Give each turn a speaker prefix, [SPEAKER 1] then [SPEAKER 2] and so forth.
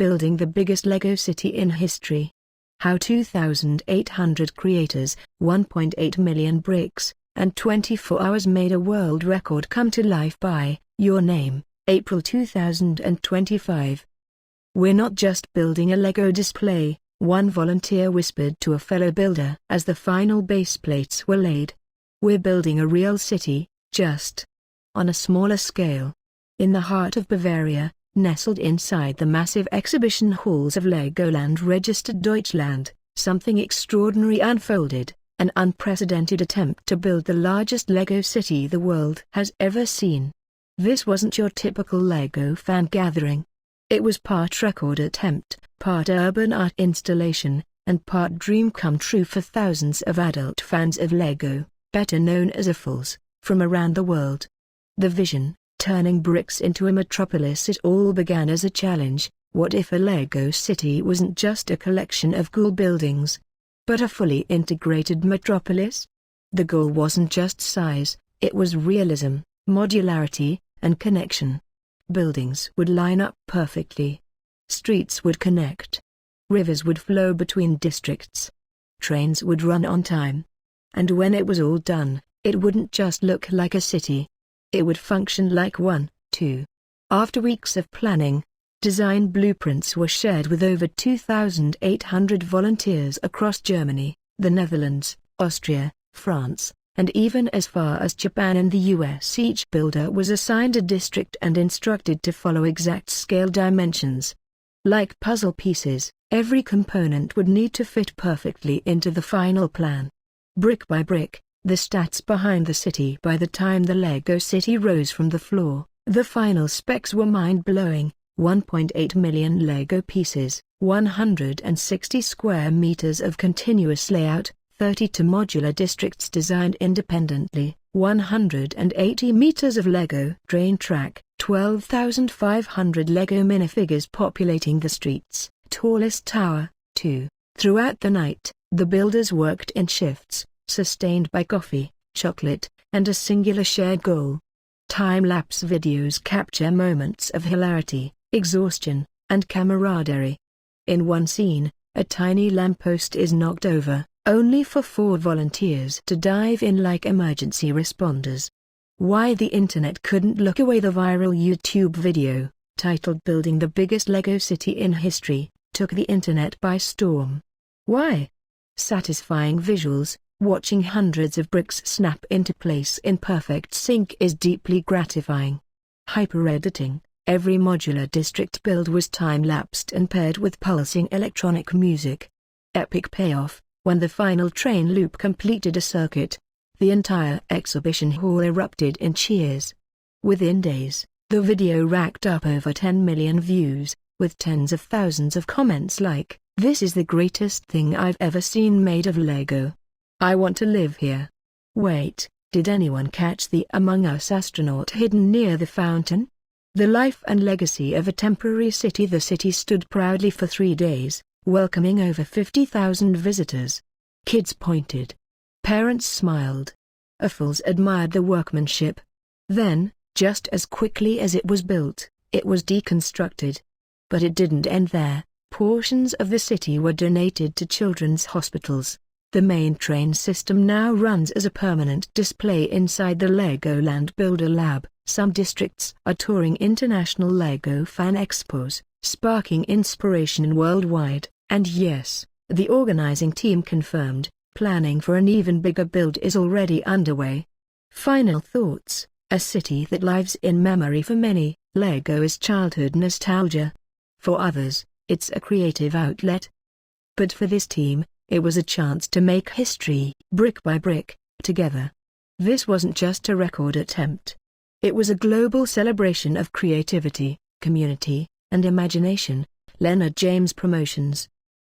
[SPEAKER 1] building the biggest LEGO city in history. How 2,800 creators, 1.8 million bricks, and 24 hours made a world record come to life by your name, April 2025. "We're not just building a LEGO display," one volunteer whispered to a fellow builder as the final base plates were laid. "We're building a real city, just on a smaller scale." In the heart of Bavaria, nestled inside the massive exhibition halls of LEGOLAND registered Deutschland, something extraordinary unfolded, an unprecedented attempt to build the largest LEGO city the world has ever seen. This wasn't your typical LEGO fan gathering. It was part record attempt, part urban art installation, and part dream come true for thousands of adult fans of LEGO, better known as AFOLs, from around the world. The vision, turning bricks into a metropolis. It all began as a challenge. What if a LEGO city wasn't just a collection of cool buildings, but a fully integrated metropolis? The goal wasn't just size, it was realism, modularity, and connection. Buildings would line up perfectly. Streets would connect. Rivers would flow between districts. Trains would run on time. And when it was all done, it wouldn't just look like a city. It would function like one, too. After weeks of planning, design blueprints were shared with over 2,800 volunteers across Germany, the Netherlands, Austria, France, and even as far as Japan and the US. Each builder was assigned a district and instructed to follow exact scale dimensions. Like puzzle pieces, every component would need to fit perfectly into the final plan. Brick by brick, the stats behind the city. By the time the LEGO city rose from the floor, the final specs were mind-blowing. 1.8 million LEGO pieces, 160 square meters of continuous layout, 32 modular districts designed independently, 180 meters of LEGO train track, 12,500 LEGO minifigures populating the streets, tallest tower, 2. Throughout the night, the builders worked in shifts, sustained by coffee, chocolate, and a singular shared goal. Time-lapse videos capture moments of hilarity, exhaustion, and camaraderie. In one scene, a tiny lamppost is knocked over, only for 4 volunteers to dive in like emergency responders. Why the internet couldn't look away. The viral YouTube video, titled "Building the Biggest LEGO City in History," took the internet by storm. Why? Satisfying visuals. Watching hundreds of bricks snap into place in perfect sync is deeply gratifying. Hyper-editing. Every modular district build was time-lapsed and paired with pulsing electronic music. Epic payoff. When the final train loop completed a circuit, the entire exhibition hall erupted in cheers. Within days, the video racked up over 10 million views, with tens of thousands of comments like, "This is the greatest thing I've ever seen made of LEGO. I want to live here." Wait, did anyone catch the Among Us astronaut hidden near the fountain? The life and legacy of a temporary city. The city stood proudly for 3 days, welcoming over 50,000 visitors. Kids pointed. Parents smiled. AFOLs admired the workmanship. Then, just as quickly as it was built, it was deconstructed. But it didn't end there. Portions of the city were donated to children's hospitals. The main train system now runs as a permanent display inside the LEGOLAND Builder Lab. Some districts are touring international LEGO fan expos, sparking inspiration worldwide. And yes, the organizing team confirmed, planning for an even bigger build is already underway. Final thoughts. A city that lives in memory. For many, LEGO is childhood nostalgia. For others, it's a creative outlet. But for this team, it was a chance to make history, brick by brick, together. This wasn't just a record attempt. It was a global celebration of creativity, community, and imagination. Leonard James Promotions.